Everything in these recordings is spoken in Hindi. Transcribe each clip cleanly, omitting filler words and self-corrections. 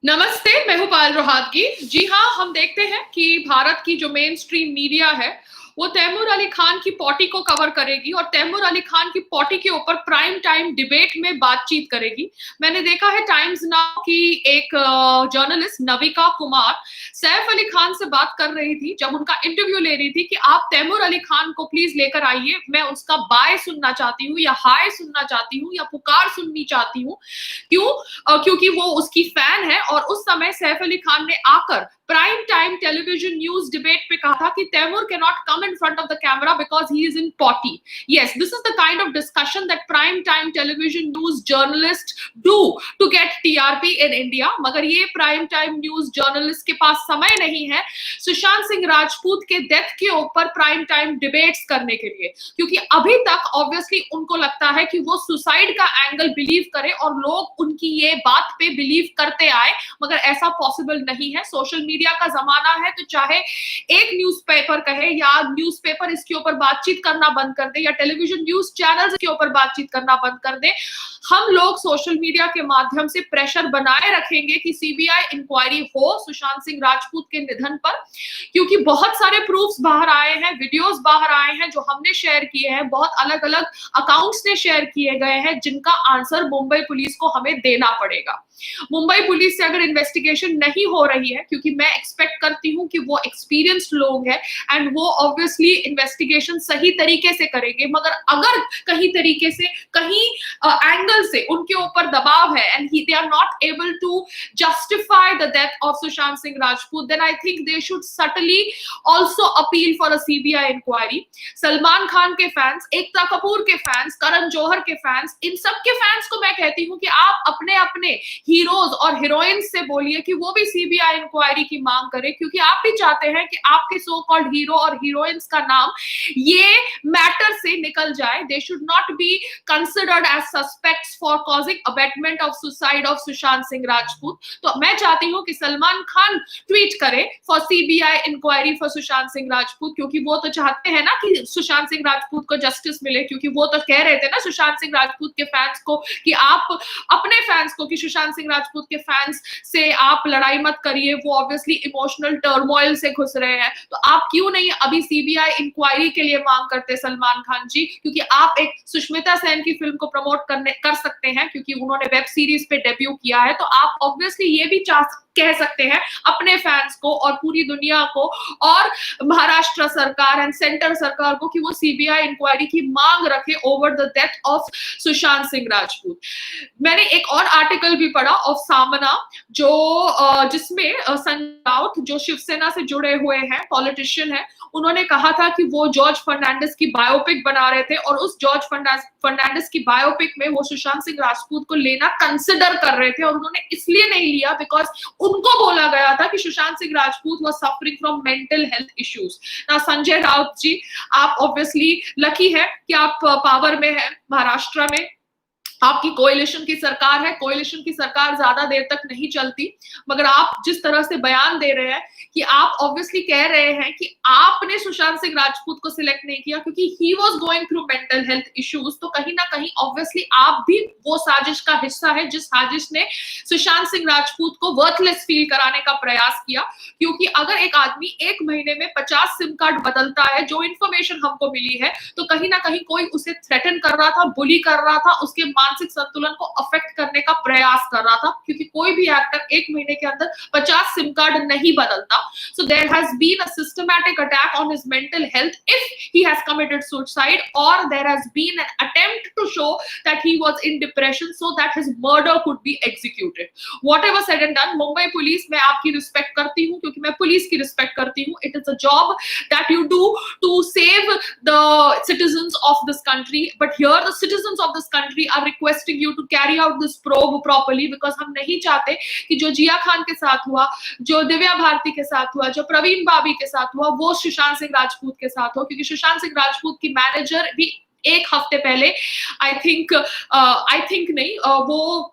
नमस्ते, मैं हूँ पायल रोहातगी। जी हाँ, हम देखते हैं कि भारत की जो मेन स्ट्रीम मीडिया है, वो तैमूर अली खान की पॉटी को कवर करेगी और तैमूर अली खान की पॉटी के ऊपर प्राइम टाइम डिबेट में बातचीत करेगी। मैंने देखा है टाइम्स नाउ की एक जर्नलिस्ट नविका कुमार सैफ अली खान से बात कर रही थी, जब उनका इंटरव्यू ले रही थी कि आप तैमूर अली खान को प्लीज लेकर आइए, मैं उसका बाय सुनना चाहती हूँ या हाय सुनना चाहती हूँ या पुकार सुननी चाहती हूँ। क्यों? क्योंकि वो उसकी फैन है और उस समय सैफ अली खान ने आकर prime time television news debate पे कहा था कि Taimur can not come in front of the camera because he is in potty. Yes, this is the kind of discussion that prime time television news journalist do to get TRP in India. मगर ये प्राइम टाइम न्यूज जर्नलिस्ट के पास समय नहीं है सुशांत सिंह राजपूत के डेथ के ऊपर प्राइम टाइम डिबेट्स करने के लिए, क्योंकि अभी तक ऑब्वियसली उनको लगता है कि वो सुसाइड का एंगल बिलीव करे और लोग उनकी ये बात पे बिलीव करते आए, मगर ऐसा पॉसिबल नहीं है। सोशल मीडिया का जमाना है, तो चाहे एक न्यूज़पेपर कहे या न्यूज़पेपर इसके ऊपर बातचीत करना बंद कर दे या टेलीविजन न्यूज चैनल्स के ऊपर बातचीत करना बंद कर दे, हम लोग सोशल मीडिया के माध्यम से प्रेशर बनाए रखेंगे कि सीबीआई इंक्वायरी हो सुशांत सिंह राजपूत के निधन पर, क्योंकि बहुत सारे प्रूफ्स बाहर आए हैं, वीडियोस बाहर आए हैं जो हमने शेयर किए हैं, बहुत अलग अलग अकाउंट्स ने शेयर किए गए हैं, जिनका आंसर मुंबई पुलिस को हमें देना पड़ेगा। मुंबई पुलिस से अगर इन्वेस्टिगेशन नहीं हो रही है, क्योंकि मैं एक्सपेक्ट करती हूँ कि वो एक्सपीरियंस्ड लोग हैं एंड वो ऑब्वियसली इन्वेस्टिगेशन सही तरीके से करेंगे, मगर अगर कहीं तरीके से कहीं एंगल से उनके ऊपर दबाव है and they are not able to justify the death of Sushant Singh Rajput, then I think they should subtly also appeal for a CBI inquiry. Salman Khan के फैंस, एकता कपूर के फैंस, करण जौहर के फैंस, इन सब के फैंस को मैं कहती हूँ कि आप अपने अपने हीरोज और हीरोइंस से बोलिए कि वो भी सीबीआई इंक्वायरी की मांग करें, क्योंकि आप भी चाहते हैं कि आपके सो कॉल्ड हीरो और हीरोइंस का नाम ये मैटर से निकल जाए। They should not be considered as suspects for causing abetment of suicide of Sushant Singh Rajput. तो मैं चाहती हूँ कि सलमान खान ट्वीट करे for CBI inquiry for Sushant Singh Rajput, क्योंकि वो तो चाहते हैं ना कि सुशांत सिंह राजपूत को जस्टिस मिले, क्योंकि वो तो कह रहे थे ना सुशांत सिंह राजपूत के फैंस को कि आप अपने फैंस को कि सुशांत सिंह राजपूत के फैंस से आप लड़ाई मत करिए, वो ऑब्वियसली इमोशनल टर्मोइल से घुस रहे हैं। तो आप क्यों नहीं अभी सीबीआई इंक्वायरी के लिए मांग करते सलमान खान जी, क्योंकि आप एक सुष्मिता सेन की फिल्म को प्रमोट कर सकते हैं, क्योंकि उन्होंने वेब सीरीज पे डेब्यू किया है, तो आप ऑब्वियसली ये भी कह सकते हैं अपने फैंस को और पूरी दुनिया को और महाराष्ट्र सरकार एंड सेंटर सरकार को कि वो सीबीआई इंक्वायरी की मांग रखे over the death of Sushant Singh Rajput. मैंने एक और आर्टिकल भी पढ़ा ऑफ सामना, जो जिसमें संजय राउत जो शिवसेना से जुड़े हुए हैं, पॉलिटिशियन है, उन्होंने कहा था कि वो जॉर्ज फर्नांडिस की बायोपिक बना रहे थे और उस जॉर्ज फर्नांडिस की बायोपिक में वो सुशांत सिंह राजपूत को लेना कंसिडर कर रहे थे, और उन्होंने इसलिए नहीं लिया बिकॉज उनको बोला गया था कि Sushant Singh Rajput was suffering from mental health issues. ना संजय राउत जी, आप ऑब्वियसली लकी है कि आप पावर में है महाराष्ट्र में, आपकी कोएलिशन की सरकार है। कोएलिशन की सरकार ज्यादा देर तक नहीं चलती, मगर आप जिस तरह से बयान दे रहे हैं कि आप ऑब्वियसली कह रहे हैं कि आपने सुशांत सिंह राजपूत को सिलेक्ट नहीं किया क्योंकि he was going through mental health issues, तो कहीं ना कहीं ऑब्वियसली आप भी वो साजिश का हिस्सा है जिस साजिश ने सुशांत सिंह राजपूत को वर्थलेस फील कराने का प्रयास किया। क्योंकि अगर एक आदमी एक महीने में 50 सिम कार्ड बदलता है, जो इन्फॉर्मेशन हमको मिली है, तो कहीं ना कहीं कोई उसे थ्रेटन कर रहा था, बुली कर रहा था, उसके मानसिक संतुलन को अफेक्ट करने का प्रयास कर रहा था, क्योंकि कोई भी एक्टर एक महीने के अंदर 50 सिम कार्ड नहीं बदलता। So there has been a systematic attack on his mental health if he has committed suicide, or there has been an attempt to show that he was in depression so that his murder could be executed. Whatever said and done, Mumbai police, मैं आपकी रिस्पेक्ट करती हूँ क्योंकि मैं पुलिस की रिस्पेक्ट करती हूँ। It is a job that you do to save the citizens of this country, but here the citizens of this country are requesting you to carry out this probe properly, because हम नहीं चाहते कि जो जिया खान के साथ हुआ, जो दिव्या भारती के साथ हुआ, जो प्रवीण बाबी के साथ हुआ, वो सुशांत सिंह राजपूत के साथ हो, क्योंकि सुशांत सिंह राजपूत की मैनेजर भी एक हफ्ते पहले आई थिंक नहीं, वो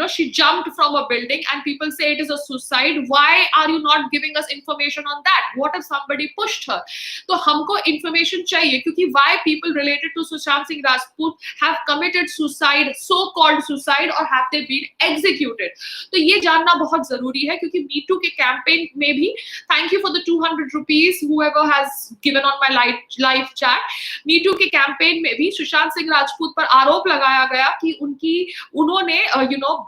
she jumped from a building and people say it is a suicide. Why are you not giving us information on that? What if somebody pushed her? तो हमको information चाहिए, क्योंकि why people related to Sushant Singh Rajput have committed suicide, so called suicide, or have they been executed? तो ये जानना बहुत जरूरी है, क्योंकि Me Too के कैंपेन में भी, thank you for the 200 rupees whoever has given on my live chat, Me Too के कैंपेन में भी सुशांत सिंह राजपूत पर आरोप लगाया गया कि उन्होंने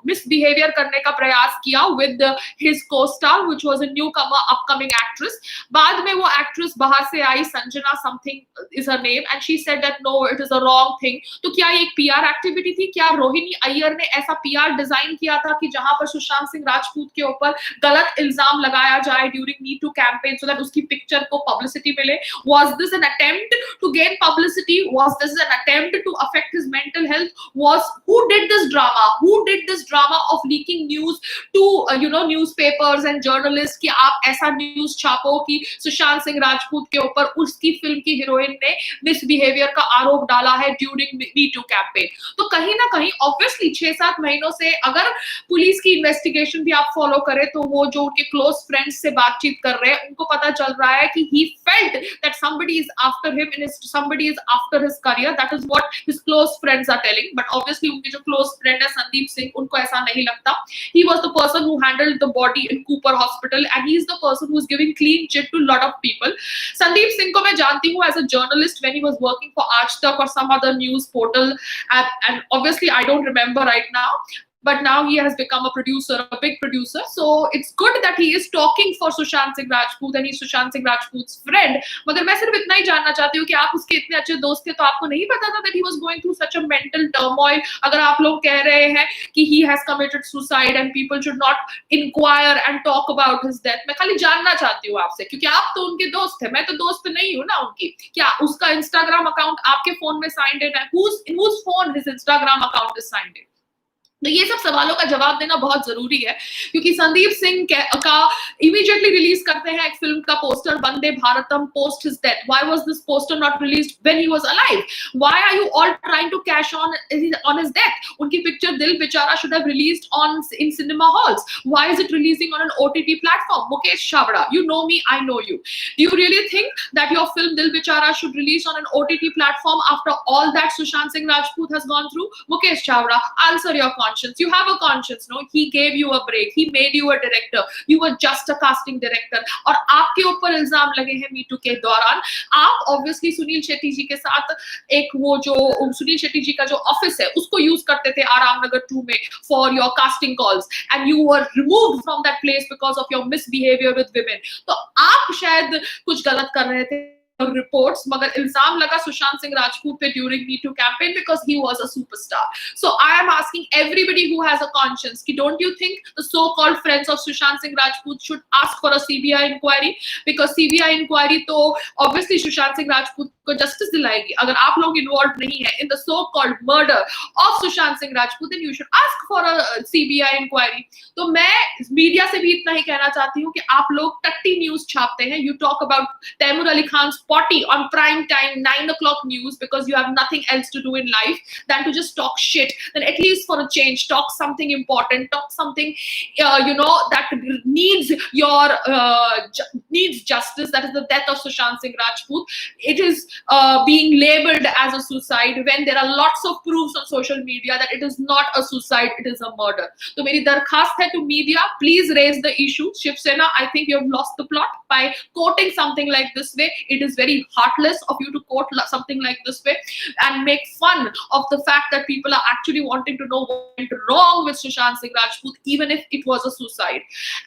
मिसबिहेवियर करने का प्रयास किया with his co-star which was a newcomer upcoming actress. बाद में वो एक्ट्रेस बाहर से आई, Sanjana something is her name, and she said that no it is a wrong thing. तो क्या ये एक पीआर एक्टिविटी थी? क्या रोहिणी अय्यर ने ऐसा पीआर डिजाइन किया था कि जहां पर सुशांत सिंह राजपूत के ऊपर गलत इल्जाम लगाया जाए during me too campaign so that उसकी पिक्चर को पब्लिसिटी मिले? Was this an attempt to gain publicity? Was this an attempt to affect his mental health? Who did this drama? Who did this drama of leaking news to newspapers and journalists कि आप ऐसा न्यूज छापो कि सुशांत सिंह राजपूत के ऊपर उसकी फिल्म की हीरोइन ने मिसबिहेवियर का आरोप डाला है ड्यूरिंग मी टू कैंपेन? तो कहीं ना कहीं ऑब्वियसली 6-7 महीनों से अगर पुलिस की इन्वेस्टिगेशन भी आप फॉलो करें तो वो जो उनके क्लोज फ्रेंड्स से बातचीत कर रहे हैं उनको पता चल रहा है कि he felt that somebody is after him and somebody is after his career. That is what his close friends are telling. But obviously उनके जो close friend है संदीप सिंह, उनको ऐसा नहीं लगता. He was the person who handled the body in Cooper Hospital and he is the person who is giving clean chit to a lot of people. Sandeep Singh को मैं जानती हूँ as a journalist when he was working for Aaj Tak or some other news portal, and obviously I don't remember right now. But now he has become a producer, a big producer. So it's good that he is talking for Sushant Singh Rajput and he's Sushant Singh Rajput's friend. मगर मैं सिर्फ इतना ही जानना चाहती हूँ कि आप उसके इतने अच्छे दोस्त थे तो आपको नहीं पता था that he was going through such a mental turmoil? अगर आप लोग कह रहे हैं कि he has committed suicide and people should not inquire and talk about his death, मैं खाली जानना चाहती हूँ आपसे, क्योंकि आप तो उनके दोस्त थे, मैं तो दोस्त नहीं हूँ ना उनकी. क्या उसका Instagram account आपके फोन में signed in है? In whose phone his Instagram account is signed in? तो ये सब सवालों का जवाब देना बहुत जरूरी है, क्योंकि संदीप सिंह का इमीडिएटली रिलीज करते हैं एक फिल्म का poster, Vande Bharatam, post his death. Why was this poster not released when he was alive? Why are you all trying to cash on his death? उनकी picture Dil Bechara should have released on in cinema halls. Why is it releasing on an OTT platform? Mukesh Chhabra, you know me, I know you. Do you really think that your film Dil Bechara should release on an OTT platform after all that Sushant Singh Rajput has gone through? Mukesh Chawda, answer your conscience. You have a conscience, no? He gave you a break. He made you a director. You were just a casting director. और आपके ऊपर इल्जाम लगे हैं मीटू के दौरान. आप obviously सुनील शेट्टी जी के साथ एक वो जो सुनील शेट्टी जी का जो ऑफिस है उसको यूज करते थे आराम नगर 2 में for your casting calls, and you were removed from that place because of your misbehavior with women. तो आप शायद कुछ गलत कर रहे थे reports, मगर इल्जाम लगा सुशांत सिंह राजपूत पे during Me Too campaign because he was a superstar. So I am asking everybody who has a conscience, कि don't you think the so-called friends of Sushant Singh Rajput should ask for a CBI inquiry? Because CBI inquiry तो obviously Sushant Singh Rajput को justice दिलाएगी. अगर आप लोग involved नहीं है in the so-called murder of Sushant Singh Rajput, then you should ask for a CBI inquiry. तो मैं मीडिया से भी इतना ही कहना चाहती हूँ कि आप लोग टट्टी न्यूज छापते हैं. You talk about Taimur Ali Khan potty on prime time 9 o'clock news because you have nothing else to do in life than to just talk shit. Then at least for a change, talk something important, talk something that needs needs justice. That is the death of Sushant Singh Rajput. It is being labeled as a suicide when there are lots of proofs on social media that it is not a suicide, it is a murder. So मेरी दरखास्त है to media, please raise the issue. Shiv Sena, I think you have lost the plot by quoting something like this way. It is very heartless of you to quote something like this way and make fun of the fact that people are actually wanting to know what went wrong with Sushant Singh Rajput, even if it was a suicide.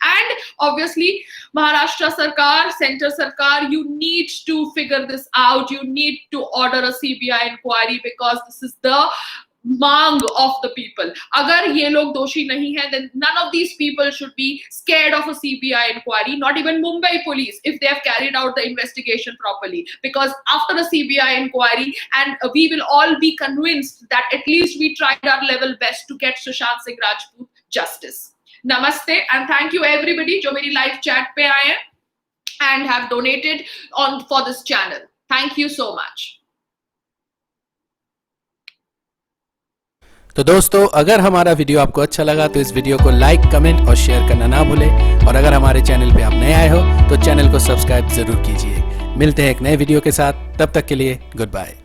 And obviously, Maharashtra Sarkar, Center Sarkar, you need to figure this out. You need to order a CBI inquiry because this is the मांग of the people. अगर ये लोग दोषी नहीं हैं, then none of these people should be scared of a CBI inquiry, not even Mumbai police, if they have carried out the investigation properly. Because after a CBI inquiry, and we will all be convinced that at least we tried our level best to get Sushant Singh Rajput justice. Namaste and thank you everybody जो मेरी live chat पे आए हैं and have donated for this channel. Thank you so much. तो दोस्तों, अगर हमारा वीडियो आपको अच्छा लगा तो इस वीडियो को लाइक, कमेंट और शेयर करना ना भूलें। और अगर हमारे चैनल पे आप नए आए हो तो चैनल को सब्सक्राइब जरूर कीजिए। मिलते हैं एक नए वीडियो के साथ, तब तक के लिए गुड बाय।